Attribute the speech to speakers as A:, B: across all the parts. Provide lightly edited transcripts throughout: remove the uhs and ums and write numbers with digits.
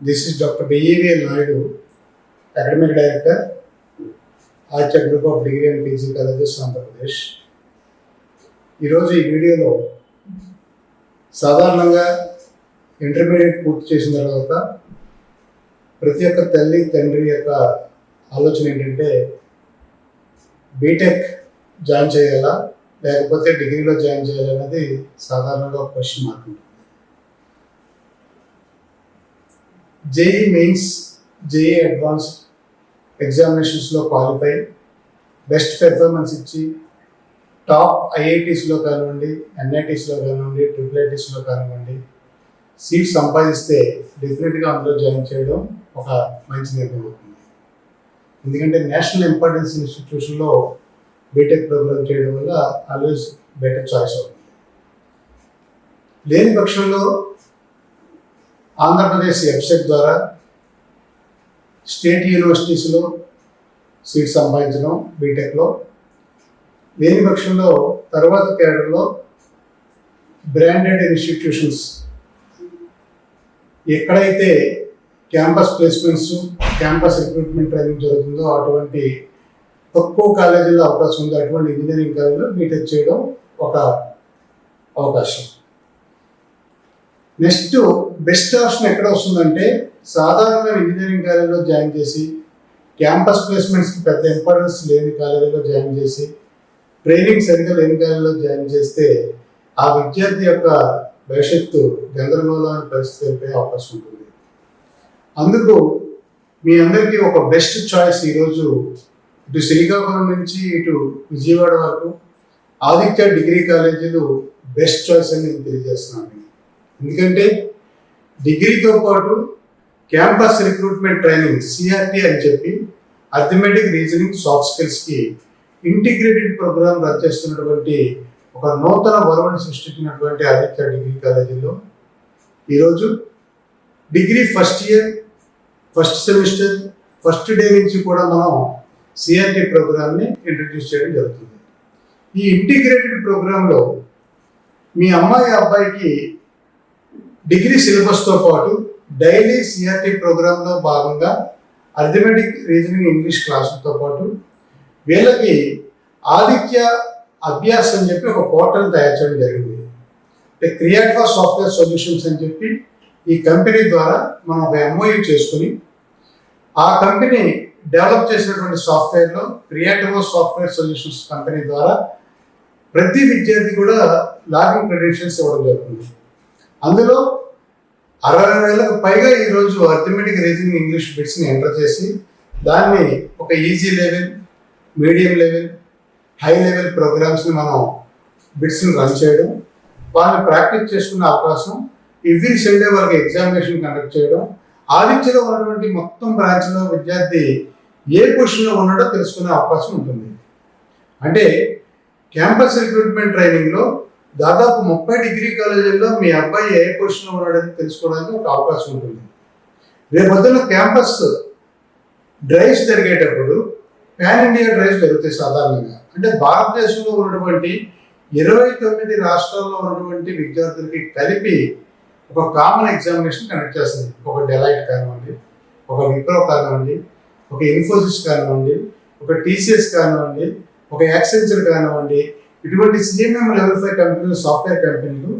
A: This is Dr. B.E.V.L. Naidu, Academic Director, Aditya Group of Degree and PG Colleges, Andhra Pradesh. ఈరోజు ఈ వీడియోలో సాధారణంగా intermediate పూర్తి చేసిన తర్వాత ప్రతి ఒక్క తల్లి తండ్రి యొక్క ఆలోచన ఏంటంటే బీటెక్ జాయిన్ చేయాలా లేకపోతే డిగ్రీలో జాయిన్ చేయాలన్నది సాధారణంగా ఒక క్వశ్చన్ మార్క్ ఉంటుంది. జేఈ మెయిన్స్, జేఈ అడ్వాన్స్డ్ ఎగ్జామినేషన్స్లో క్వాలిఫై, బెస్ట్ పెర్ఫార్మెన్స్ ఇచ్చి టాప్ ఐఐటీస్లో కానివ్వండి, ఎన్ఐటీస్లో కానివ్వండి, ట్రిపుల్ ఐటీస్లో కానివ్వండి సీట్ సంపాదిస్తే డెఫినెట్గా అందులో జాయిన్ చేయడం ఒక మంచి నిర్ణయం అవుతుంది. ఎందుకంటే నేషనల్ ఇంపార్టెన్స్ ఇన్స్టిట్యూషన్లో బీటెక్ ప్రోగ్రామ్ చేయడం వల్ల ఆల్వేస్ బెటర్ చాయిస్ అవుతుంది. లేని పక్షంలో ఆంధ్రప్రదేశ్ వెబ్సైట్ ద్వారా స్టేట్ యూనివర్సిటీస్లో సీట్ సంపాదించడం బీటెక్లో, లేని పక్షంలో తర్వాత కేడర్లో బ్రాండెడ్ ఇన్స్టిట్యూషన్స్ ఎక్కడైతే campus placements, campus recruitment training జరుగుతుందో అటువంటి తక్కువ కాలేజీలో అవకాశం ఉంది. అటువంటి ఇంజనీరింగ్ కాలేజీలో బీటెక్ చేయడం ఒక అవకాశం. నెక్స్ట్ బెస్ట్ ఆప్షన్ ఎక్కడ వస్తుందంటే సాధారణమైన ఇంజనీరింగ్ కాలేజీలో జాయిన్ చేసి క్యాంపస్ ప్లేస్మెంట్స్కి పెద్ద ఇంపార్టెన్స్ లేని కాలేజీలో జాయిన్ చేసి ట్రైనింగ్ సరిగ్గా లేని కాలేజీలో జాయిన్ చేస్తే ఆ విద్యార్థి యొక్క భవిష్యత్తు గందరగోళమైన పరిస్థితి అయిపోయే అవకాశం ఉంటుంది. అందుకు మీ అందరికీ ఒక బెస్ట్ చాయిస్ ఈరోజు ఇటు శ్రీకాకుళం నుంచి ఇటు విజయవాడ వరకు ఆదిత్య డిగ్రీ కాలేజీలు బెస్ట్ చాయిస్ అని నేను తెలియజేస్తున్నాను. ఎందుకంటే డిగ్రీతో పాటు క్యాంపస్ రిక్రూట్మెంట్ ట్రైనింగ్ సిఆర్టీ అని చెప్పి అథమెటిక్, రీజనింగ్, సాఫ్ట్ స్కిల్స్కి ఇంటిగ్రేటెడ్ ప్రోగ్రామ్ రన్ చేస్తున్నటువంటి ఒక నూతన వరవడి సృష్టించినటువంటి ఆదిత్య డిగ్రీ కాలేజీలో ఈరోజు degree first year, first semester, first day నుంచి కూడా మనం సిఆర్టీ ప్రోగ్రామ్ని ఇంట్రడ్యూస్ చేయడం జరుగుతుంది. ఈ ఇంటిగ్రేటెడ్ ప్రోగ్రాంలో మీ అమ్మాయి అబ్బాయికి డిగ్రీ సిలబస్తో పాటు డైలీ సిఆర్టీ ప్రోగ్రాంలో భాగంగా అర్థమెటిక్, రీజనింగ్, ఇంగ్లీష్ క్లాసులతో పాటు వీళ్ళకి ఆదిత్య అభ్యాస్ అని చెప్పి ఒక పోర్టల్ తయారు చేయడం జరిగింది. క్రియేటివ్ సాఫ్ట్వేర్ సొల్యూషన్స్ అని చెప్పి ఈ కంపెనీ ద్వారా మనం ఒక ఎంఓయూ చేసుకుని ఆ కంపెనీ డెవలప్ చేసినటువంటి సాఫ్ట్వేర్లో క్రియేటివ్ సాఫ్ట్వేర్ సొల్యూషన్స్ కంపెనీ ద్వారా ప్రతి విద్యార్థి కూడా లాగిన్ క్రెడెన్షియల్స్ ఇవ్వడం జరుగుతుంది. అందులో 60,000కు పైగా ఈరోజు అర్థమెటిక్, రీజనింగ్, ఇంగ్లీష్ బిట్స్ని ఎంటర్ చేసి దాన్ని ఒక easy level, medium level, high level ప్రోగ్రామ్స్ని మనం బిట్స్ని రన్ చేయడం, వాళ్ళని ప్రాక్టీస్ చేసుకునే అవకాశం, ఎవ్రీ సండే వాళ్ళకి ఎగ్జామినేషన్ కండక్ట్ చేయడం, ఆదిత్యలో ఉన్నటువంటి మొత్తం బ్రాంచ్లో విద్యార్థి ఏ పొజిషన్లో ఉన్నాడో తెలుసుకునే అవకాశం ఉంటుంది. అంటే క్యాంపస్ రిక్రూట్మెంట్ ట్రైనింగ్లో దాదాపు 30 డిగ్రీ కాలేజీల్లో మీ అబ్బాయి ఏ పొజిషన్లో ఉన్నాడని తెలుసుకోవడానికి ఒక అవకాశం ఉంటుంది. రేపొద్దున క్యాంపస్ డ్రైవ్స్ జరిగేటప్పుడు పాన్ ఇండియా డ్రైవ్స్ జరుగుతాయి సాధారణంగా. అంటే భారతదేశంలో ఉన్నటువంటి 29 రాష్ట్రాల్లో ఉన్నటువంటి విద్యార్థులకి కలిపి ఒక కామన్ ఎగ్జామినేషన్ కండక్ట్ చేస్తుంది. ఒక డెలైట్ కానివ్వండి, ఒక విప్రో కానివ్వండి, ఒక ఇన్ఫోసిస్ కానివ్వండి, ఒక టీసీఎస్ కానివ్వండి, ఒక యాక్సెంచర్ కానివ్వండి, ఇటువంటి సిఎంఎం లెవెల్ 5 కంపెనీలు, సాఫ్ట్వేర్ కంపెనీలు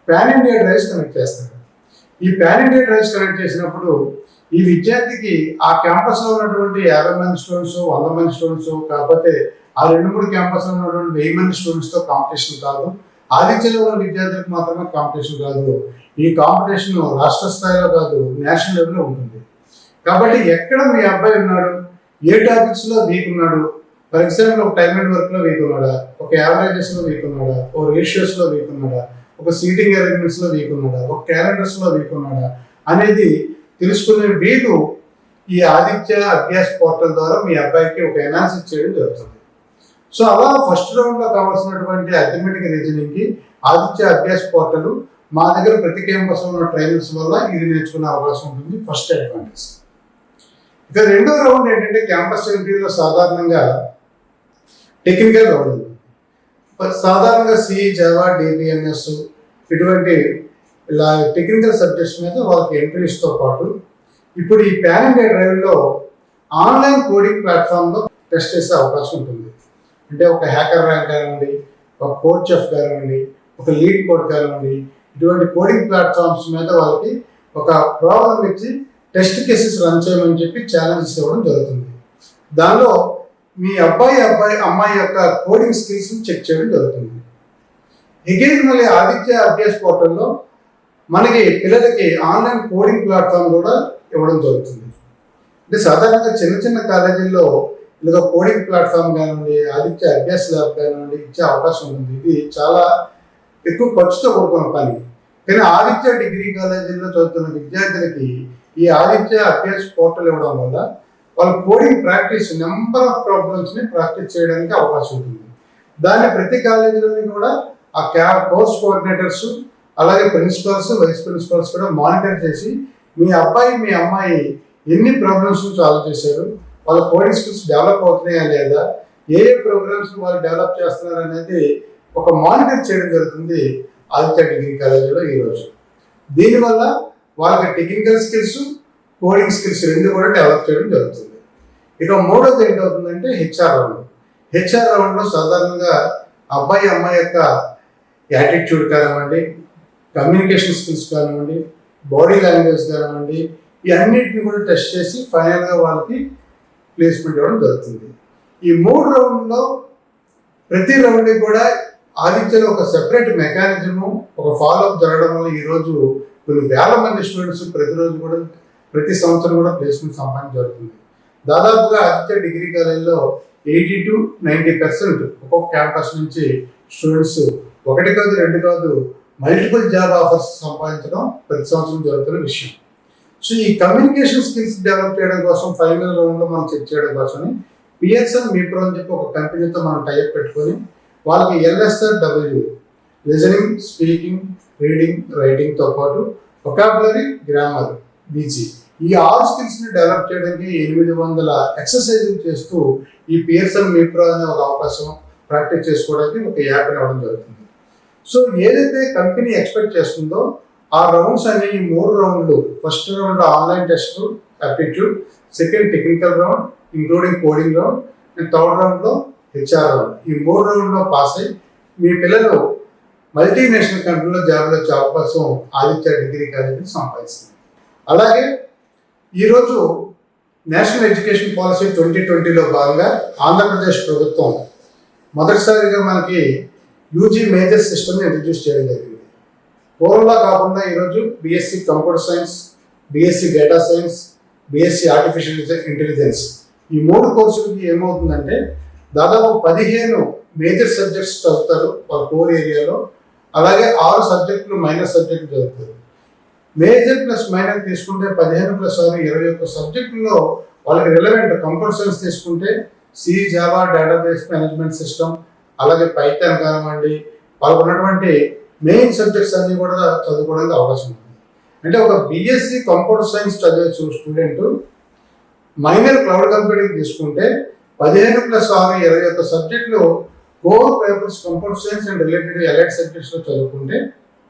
A: పాన్ ఇండియా డ్రైవ్స్ కనెక్ట్ చేస్తారు. ఈ పాన్ ఇండియా డ్రైవ్స్ కనెక్ట్ చేసినప్పుడు ఈ విద్యార్థికి ఆ క్యాంపస్లో ఉన్నటువంటి 50 మంది స్టూడెంట్స్, 100 మంది స్టూడెంట్స్, కాకపోతే ఆ 2-3 క్యాంపస్లో ఉన్నటువంటి 1000 మంది స్టూడెంట్స్తో కాంపిటీషన్ కాదు, ఆదిత్యలో ఉన్న విద్యార్థులకు మాత్రమే కాంపిటీషన్ కాదు. ఈ కాంపిటీషన్ రాష్ట్ర స్థాయిలో కాదు, నేషనల్ లెవెల్లో ఉంటుంది. కాబట్టి ఎక్కడ మీ అబ్బాయి ఉన్నాడు, ఏ టాపిక్స్లో వీక్ ఉన్నాడు, ఫర్ ఎగ్జాంపుల్ ఒక టైమ్ అండ్ వర్క్లో వీక్ ఉన్నాడా, ఒక యావరేజెస్లో వీక్ ఉన్నాడా, ఒక రేషియోస్లో వీక్ ఉన్నాడా, ఒక సీటింగ్ అరేంజ్మెంట్స్లో వీక్ ఉన్నాడా, ఒక క్యాలెండర్స్లో వీక్ ఉన్నాడా అనేది తెలుసుకునే వీలు ఈ ఆదిత్య అభ్యాస్ పోర్టల్ ద్వారా మీ అబ్బాయికి ఒక ఎనాలిసిస్ చేయడం జరుగుతుంది. సో అలా ఫస్ట్ రౌండ్లో కావాల్సినటువంటి అథమెటిక్, రీజనింగ్కి ఆదిత్య అభ్యాస్ పోర్టల్ మా దగ్గర ప్రతి క్యాంపస్లో ఉన్న ట్రైనర్స్ వల్ల ఇది నేర్చుకునే అవకాశం ఉంటుంది. First advantage. ఇక రెండో రౌండ్ ఏంటంటే క్యాంపస్ ఎంట్రీలో సాధారణంగా టెక్నికల్ రౌండ్ ఉంది. సాధారణంగా సి, జావా, డిబిఎంఎస్ ఇటువంటి ఇలా టెక్నికల్ సబ్జెక్ట్స్ మీద వాళ్ళకి ఎంట్రీస్తో పాటు ఇప్పుడు ఈ పాన్ ఇండియా డ్రైవ్లో ఆన్లైన్ కోడింగ్ ప్లాట్ఫామ్లో టెస్ట్ చేసే అవకాశం ఉంటుంది. అంటే ఒక హ్యాకర్ ర్యాంక్ కానివ్వండి, ఒక కోడ్ చెఫ్ కానివ్వండి, ఒక లీడ్ కోడ్ కానివ్వండి, ఇటువంటి కోడింగ్ ప్లాట్ఫామ్స్ మీద వాళ్ళకి ఒక ప్రాబ్లం ఇచ్చి టెస్ట్ కేసెస్ రన్ చేయమని చెప్పి ఛాలెంజెస్ ఇవ్వడం జరుగుతుంది. దానిలో మీ అమ్మాయి యొక్క కోడింగ్ స్కిల్స్ చెక్ చేయడం జరుగుతుంది. అగైన్ మళ్ళీ ఆదిత్య అభ్యాస్ పోర్టల్లో మనకి పిల్లలకి ఆన్లైన్ కోడింగ్ ప్లాట్ఫామ్ కూడా ఇవ్వడం జరుగుతుంది. అంటే సాధారణంగా చిన్న చిన్న కాలేజీల్లో ఇలా కోడింగ్ ప్లాట్ఫామ్ కానివ్వండి, ఆదిత్య అభ్యాస్ ల్యాబ్ కానివ్వండి ఇచ్చే అవకాశం ఉంటుంది. ఇది చాలా ఎక్కువ ఖర్చుతో కూడుకున్న పని. కానీ ఆదిత్య డిగ్రీ కాలేజీల్లో చదువుతున్న విద్యార్థులకి ఈ ఆదిత్య అభ్యాస్ పోర్టల్ ఇవ్వడం వల్ల వాళ్ళ కోడింగ్ ప్రాక్టీస్ నెంబర్ ఆఫ్ ప్రాబ్లమ్స్ని ప్రాక్టీస్ చేయడానికి అవకాశం ఉంటుంది. దాన్ని ప్రతి కాలేజీలోని కూడా ఆ కోర్స్ కోఆర్డినేటర్స్ అలాగే ప్రిన్సిపల్స్, వైస్ ప్రిన్సిపల్స్ కూడా మానిటర్ చేసి మీ అమ్మాయి ఎన్ని ప్రాబ్లమ్స్ సాల్వ్ చేశారు, వాళ్ళ కోడింగ్ స్కిల్స్ డెవలప్ అవుతున్నాయా లేదా, ఏ ప్రోగ్రామ్స్ వాళ్ళు డెవలప్ చేస్తున్నారు అనేది ఒక మానిటర్ చేయడం జరుగుతుంది ఆదిత్య డిగ్రీ కాలేజీలో ఈరోజు. దీనివల్ల వాళ్ళకి టెక్నికల్ స్కిల్స్, కోడింగ్ స్కిల్స్ రెండు కూడా డెవలప్ చేయడం జరుగుతుంది. ఇక మూడోది ఏంటవుతుందంటే హెచ్ఆర్ రౌండ్లో సాధారణంగా అమ్మాయి యొక్క యాటిట్యూడ్ కానివ్వండి, కమ్యూనికేషన్ స్కిల్స్ కానివ్వండి, బాడీ లాంగ్వేజ్ కానివ్వండి, ఈ అన్నిటిని కూడా టెస్ట్ చేసి ఫైనల్గా వాళ్ళకి ప్లేస్మెంట్ ఇవ్వడం జరుగుతుంది. ఈ 3 రౌండ్లో ప్రతి రౌండ్కి కూడా ఆదిత్యలో ఒక సెపరేట్ మెకానిజము, ఒక ఫాలోఅప్ జరగడం వల్ల ఈరోజు కొన్ని వేల మంది స్టూడెంట్స్ ప్రతి సంవత్సరం కూడా ప్లేస్మెంట్ సంపాదించడం జరుగుతుంది. దాదాపుగా ఆదిత్య డిగ్రీ కాలేజీలో 80 to 90% ఒక్కొక్క క్యాంపస్ నుంచి స్టూడెంట్స్ ఒకటి కాదు, రెండు కాదు, మల్టిపుల్ జాబ్ ఆఫర్స్ సంపాదించడం ప్రతి సంవత్సరం జరుగుతున్న విషయం. సో ఈ కమ్యూనికేషన్ స్కిల్స్ డెవలప్ చేయడం కోసం ఫైనల్ రౌండ్లో మనం చెక్ చేయడం కోసం పిఎస్ఎన్ మీప్రో అని చెప్పి ఒక కంపెనీతో మనం టైప్ పెట్టుకొని వాళ్ళకి LSRW లిజనింగ్, స్పీకింగ్, రీడింగ్, రైటింగ్తో పాటు వొకాబులరీ, గ్రామర్, బీజీ ఈ 6 స్కిల్స్ని డెవలప్ చేయడానికి 800 ఎక్సర్సైజ్లు చేస్తూ ఈ పిఎస్ఎన్ మీప్రో అనే ఒక అవకాశం ప్రాక్టీస్ చేసుకోవడానికి ఒక యాప్ ఇవ్వడం జరుగుతుంది. సో ఏదైతే కంపెనీ ఎక్స్పెక్ట్ చేస్తుందో ఆ రౌండ్స్ అనే ఈ 3 రౌండ్లు, first round online test aptitude, second technical round including coding round, and third రౌండ్లో హెచ్ఆర్ రౌండ్, ఈ 3 రౌండ్లో పాస్ అయ్యి మీ పిల్లలు మల్టీనేషనల్ కంపెనీలో జాబ్లో వచ్చే అవకాశం ఆదిత్య డిగ్రీ కాలేజీ సంపాదిస్తుంది. అలాగే ఈరోజు నేషనల్ ఎడ్యుకేషన్ పాలసీ 2020లో భాగంగా ఆంధ్రప్రదేశ్ ప్రభుత్వం మొదటిసారిగా మనకి యూజీ మేజర్ సిస్టమ్ని ఇంట్రడ్యూస్ చేయడం జరిగింది. పూర్వంలా కాకుండా ఈరోజు BSc computer science, BSc data science, BSc artificial intelligence ఈ 3 కోర్సులకి ఏమవుతుందంటే దాదాపు 15 మేజర్ సబ్జెక్ట్స్ చదువుతారు వాళ్ళ కోర్ ఏరియాలో. అలాగే 6 సబ్జెక్టులు మైనర్ సబ్జెక్టులు చదువుతారు. మేజర్ ప్లస్ మైనర్ తీసుకుంటే 15 + 6 21 సబ్జెక్టుల్లో వాళ్ళకి రిలవెంట్ కంప్యూటర్ సైన్స్ తీసుకుంటే C, Java, database management system, అలాగే పైథాన్ కానివ్వండి, వాళ్ళకు ఉన్నటువంటి మెయిన్ సబ్జెక్ట్స్ అన్నీ కూడా చదువుకోవడానికి అవకాశం ఉంటుంది. అంటే ఒక బీఎస్సీ కంప్యూటర్ సైన్స్ చదివే స్టూడెంట్ మైనర్ క్లౌడ్ కంప్యూటింగ్ తీసుకుంటే 15 + 6 21 సబ్జెక్టులు core papers computer science and related elite సబ్జెక్ట్స్లో చదువుకుంటే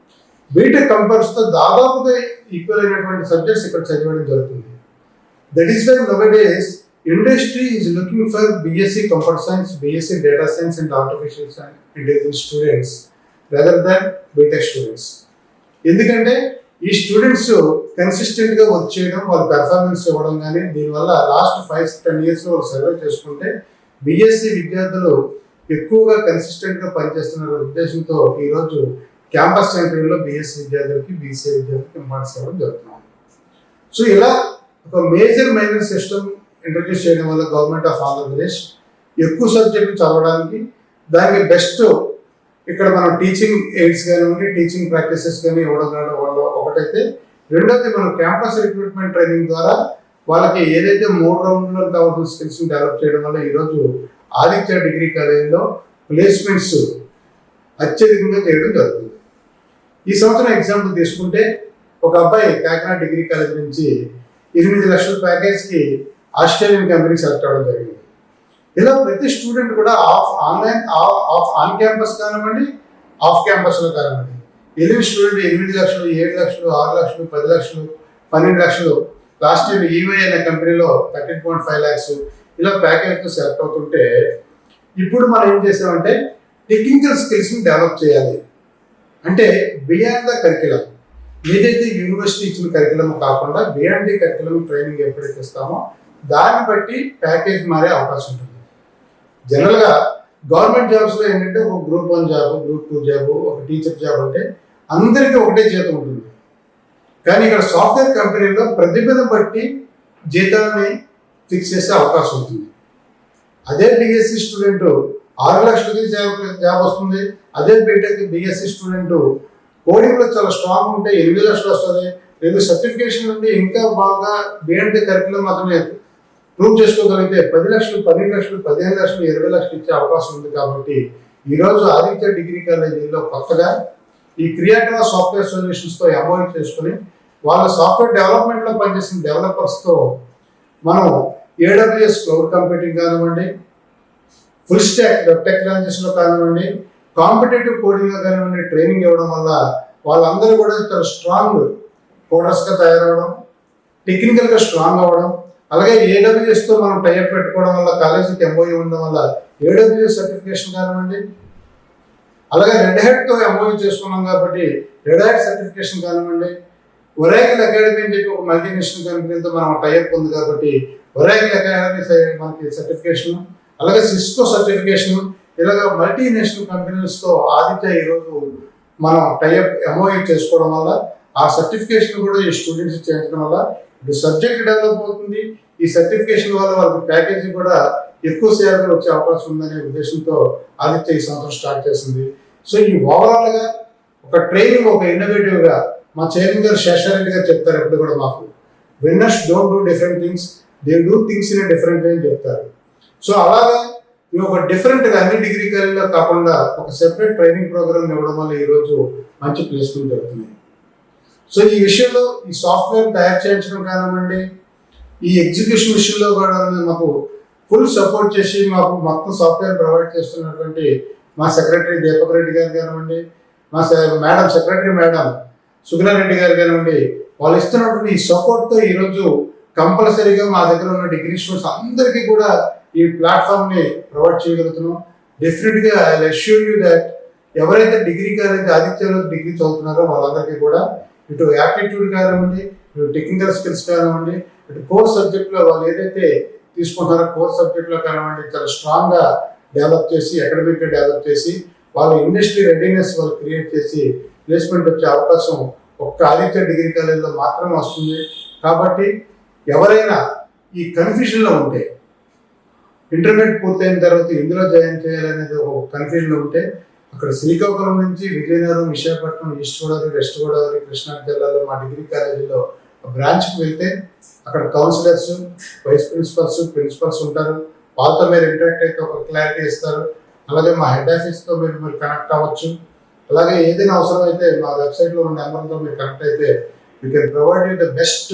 A: బీటెక్ కంప్యూటర్స్తో దాదాపుగా ఈక్వల్ అయినటువంటి సబ్జెక్ట్స్ ఇక్కడ చదవడం జరుగుతుంది. That is why nowadays industry is looking for BSc Computer Science, BSc Data Science and Artificial Intelligence students rather than BTech students. ఎందుకంటే ఈ students కన్సిస్టెంట్గా వర్క్ చేయడం, వాళ్ళ పెర్ఫార్మెన్స్ ఇవ్వడం, కానీ దీనివల్ల లాస్ట్ 5-10 ఇయర్స్లో సర్వే చేసుకుంటే బీఎస్సీ విద్యార్థులు ఎక్కువగా కన్సిస్టెంట్గా పనిచేస్తున్న ఉద్దేశంతో ఈరోజు క్యాంపస్ సెంటర్లో బీఎస్సీ విద్యార్థులకి, బీసీఏ విద్యార్థులకి ఇంపార్టెన్స్ ఇవ్వడం జరుగుతుంది. సో ఇలా ఒక మేజర్ మైనర్ సిస్టమ్ ఇంట్రడ్యూస్ చేయడం వల్ల గవర్నమెంట్ ఆఫ్ ఆంధ్రప్రదేశ్ ఎక్కువ సబ్జెక్టులు చదవడానికి దానికి బెస్ట్ ఇక్కడ మనం టీచింగ్ ఎయిడ్స్ కానివ్వండి, టీచింగ్ ప్రాక్టీసెస్ కానీ ఇవ్వడం వల్ల ఒకటైతే, రెండోది మనం క్యాంపస్ రిక్రూట్మెంట్ ట్రైనింగ్ ద్వారా వాళ్ళకి ఏదైతే 3 రౌండ్లో కావాల్సిన స్కిల్స్ని డెవలప్ చేయడం వల్ల ఈరోజు ఆదిత్య డిగ్రీ కాలేజీలో ప్లేస్మెంట్స్ అత్యధికంగా చేయడం జరుగుతుంది. ఈ సంవత్సరం ఎగ్జాంపుల్ తీసుకుంటే ఒక అబ్బాయి కాకినాడ డిగ్రీ కాలేజ్ నుంచి 8 లక్షల ప్యాకేజ్కి ఆస్ట్రేలియన్ కంపెనీకి సెలెక్ట్ అవ్వడం జరిగింది. ఇలా ప్రతి స్టూడెంట్ కూడా ఆన్ క్యాంపస్ కానివ్వండి, ఆఫ్ క్యాంపస్లో కానివ్వండి, 8 స్టూడెంట్ 8 లక్షలు, 7 లక్షలు, 6 లక్షలు, 10 లక్షలు, 12 లక్షలు లాస్ట్ ఇయర్ ఈవై అనే కంపెనీలో 13.5 lakhs ఇలా ప్యాకేజ్తో సెలెక్ట్ అవుతుంటే ఇప్పుడు మనం ఏం చేసామంటే టెక్నికల్ స్కిల్స్ని డెవలప్ చేయాలి. అంటే బియాండ్ ద కరికులం, ఏదైతే యూనివర్సిటీ ఇచ్చిన కరికులం కాకుండా బియాండ్ ది కరికులం ట్రైనింగ్ ఎప్పుడైతే ఇస్తామో దాన్ని బట్టి ప్యాకేజ్ మారే అవకాశం ఉంటుంది. జనరల్గా గవర్నమెంట్ జాబ్స్లో ఏంటంటే ఒక గ్రూప్ 1 జాబ్, గ్రూప్ 2 జాబ్, ఒక టీచర్ జాబ్ అంటే అందరికీ ఒకటే జీతం ఉంటుంది. కానీ ఇక్కడ సాఫ్ట్వేర్ కంపెనీలో ప్రతిభను బట్టి జీతాన్ని ఫిక్స్ చేసే అవకాశం ఉంటుంది. అదే బిఎస్సి స్టూడెంట్ 6 లక్షలకి జాబ్ వస్తుంది. అదే బీటెక్ బిఎస్సి స్టూడెంట్ కోడింగ్లో చాలా స్ట్రాంగ్ ఉంటే 8 లక్షలు వస్తుంది. లేదు సర్టిఫికేషన్ నుండి ఇంకా బాగా బియాండ్ ది కరికులం అతను ప్రూవ్ చేసుకోగలిగితే 10 లక్షలు, 12 లక్షలు, 15 లక్షలు, 20 లక్షలు ఇచ్చే అవకాశం ఉంది. కాబట్టి ఈరోజు ఆదిత్య డిగ్రీ కాలేజీలో కొత్తగా ఈ క్రియేటివ్ సాఫ్ట్వేర్ సొల్యూషన్స్తో ఎంఓయూ చేసుకుని వాళ్ళ సాఫ్ట్వేర్ డెవలప్మెంట్లో పనిచేసిన డెవలపర్స్తో మనం ఏడబ్ల్యూఎస్ క్లౌడ్ కంప్యూటింగ్ కానివ్వండి, ఫుల్ స్టాక్ వెబ్ టెక్నాలజీస్లో కానివ్వండి, కాంపిటేటివ్ కోడింగ్లో కానివ్వండి ట్రైనింగ్ ఇవ్వడం వల్ల వాళ్ళందరూ కూడా చాలా స్ట్రాంగ్ కోడర్స్గా తయారవడం, టెక్నికల్గా స్ట్రాంగ్ అవ్వడం, అలాగే ఏడబ్ల్యూఎస్తో మనం టైఅప్ పెట్టుకోవడం వల్ల కాలేజీకి ఎంఓయూ ఉండడం వల్ల ఏడబ్ల్యూఎస్ సర్టిఫికేషన్ కానివ్వండి, అలాగే రెడ్ హ్యాట్తో ఎంఓయూ చేసుకున్నాం కాబట్టి రెడ్ హ్యాట్ సర్టిఫికేషన్ కానివ్వండి, ఒరాకిల్ అకాడమీ అని చెప్పి ఒక మల్టీనేషనల్ కంపెనీతో మనం టైఅప్ ఉంది కాబట్టి ఒరాకిల్ అకాడమీ మనకి సర్టిఫికేషన్, అలాగే సిస్కో సర్టిఫికేషన్, ఇలాగ మల్టీనేషనల్ కంపెనీస్తో ఆదిత్య ఈరోజు మనం టైఅప్ ఎంఓయూ చేసుకోవడం వల్ల ఆ సర్టిఫికేషన్ కూడా ఈ స్టూడెంట్స్ చేయించడం వల్ల ఇటు సబ్జెక్ట్ డెవలప్ అవుతుంది. ఈ సర్టిఫికేషన్ వల్ల వాళ్ళకి ప్యాకేజీ కూడా ఎక్కువ శాలరీ వచ్చే అవకాశం ఉందనే ఉద్దేశంతో ఆదిత్య ఈ సంవత్సరం స్టార్ట్ చేసింది. సో ఈ ఓవరాల్గా ఒక ట్రైనింగ్, ఒక ఇన్నోవేటివ్గా మా చైర్మన్ గారు శేషారెడ్డి గారు చెప్తారు ఎప్పుడు కూడా మాకు, winners don't do different things, they do things in different way అని చెప్తారు. సో అలాగా మేము ఒక డిఫరెంట్గా అన్ని డిగ్రీ కాలేజీలో కాకుండా ఒక సెపరేట్ ట్రైనింగ్ ప్రోగ్రామ్ ఇవ్వడం వల్ల ఈరోజు మంచి ప్లేస్మెంట్ జరుగుతున్నాయి. సో ఈ విషయంలో ఈ సాఫ్ట్వేర్ తయారు చేయించడం కానివ్వండి, ఈ ఎగ్జిక్యూషన్ విషయంలో కూడా మాకు ఫుల్ సపోర్ట్ చేసి మాకు మొత్తం సాఫ్ట్వేర్ ప్రొవైడ్ చేస్తున్నటువంటి మా సెక్రటరీ దీపక్ రెడ్డి గారు కానివ్వండి, మా మేడం సెక్రటరీ మేడం సుగుణారెడ్డి గారు కానివ్వండి, వాళ్ళు ఇస్తున్నటువంటి ఈ సపోర్ట్తో ఈరోజు కంపల్సరీగా మా దగ్గర ఉన్న డిగ్రీ స్టూడెంట్స్ అందరికీ కూడా ఈ ప్లాట్ఫామ్ని ప్రొవైడ్ చేయగలుగుతున్నాం. డెఫినెట్గా I will assure you that ఎవరైతే డిగ్రీ కాలేజ్ ఆదిత్యలో డిగ్రీ చదువుతున్నారో వాళ్ళందరికీ కూడా ఇటు యాప్టిట్యూడ్ కానివ్వండి, ఇటు టెక్నికల్ స్కిల్స్ కానివ్వండి, ఇటు కోర్ సబ్జెక్ట్లో వాళ్ళు ఏదైతే తీసుకుంటారో కోర్ సబ్జెక్ట్లో కానివ్వండి చాలా స్ట్రాంగ్గా డెవలప్ చేసి, అకాడమిక్గా డెవలప్ చేసి వాళ్ళ ఇండస్ట్రీ రెడీనెస్ వాళ్ళు క్రియేట్ చేసి ప్లేస్మెంట్ వచ్చే అవకాశం ఒక్క ఆదిత్య డిగ్రీ కాలేజీలో మాత్రమే వస్తుంది. కాబట్టి ఎవరైనా ఈ కన్ఫ్యూజన్లో ఉంటే, ఇంటర్మీడియట్ పూర్తయిన తర్వాత ఇందులో జాయిన్ చేయాలనేది ఒక కన్ఫ్యూజన్లో ఉంటే అక్కడ శ్రీకాకుళం నుంచి విజయనగరం, విశాఖపట్నం, ఈస్ట్ గోదావరి, వెస్ట్ గోదావరి, కృష్ణా జిల్లాలో మా డిగ్రీ కాలేజీలో బ్రాంచ్కి వెళ్తే అక్కడ కౌన్సిలర్స్, వైస్ ప్రిన్సిపల్స్ ఉంటారు. వాళ్ళతో మీరు ఇంటరాక్ట్ అయితే ఒక క్లారిటీ ఇస్తారు. అలాగే మా హెడ్ ఆఫీస్తో మీరు కనెక్ట్ అవ్వచ్చు. అలాగే ఏదైనా అవసరం అయితే మా వెబ్సైట్లో ఉన్న నెంబర్తో మీరు కనెక్ట్ అయితే we can provide you the best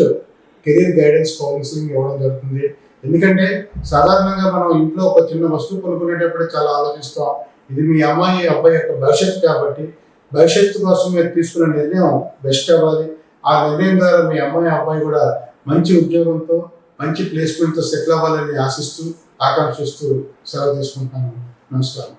A: career guidance counselling ఇవ్వడం జరుగుతుంది. ఎందుకంటే సాధారణంగా మనం ఇంట్లో ఒక చిన్న వస్తువు కొనుక్కునేటప్పుడే చాలా ఆలోచిస్తాం, ఇది మీ అమ్మాయి అబ్బాయి యొక్క భవిష్యత్తు కాబట్టి భవిష్యత్తు కోసం మీరు తీసుకున్న నిర్ణయం బెస్ట్ అవ్వాలి. ఆ నిర్ణయం ద్వారా మీ అమ్మాయి అబ్బాయి కూడా మంచి ఉద్యోగంతో, మంచి ప్లేస్మెంట్తో సెటిల్ అవ్వాలని ఆశిస్తూ, ఆకాంక్షిస్తూ సెలవు తీసుకుంటాను. నమస్కారం.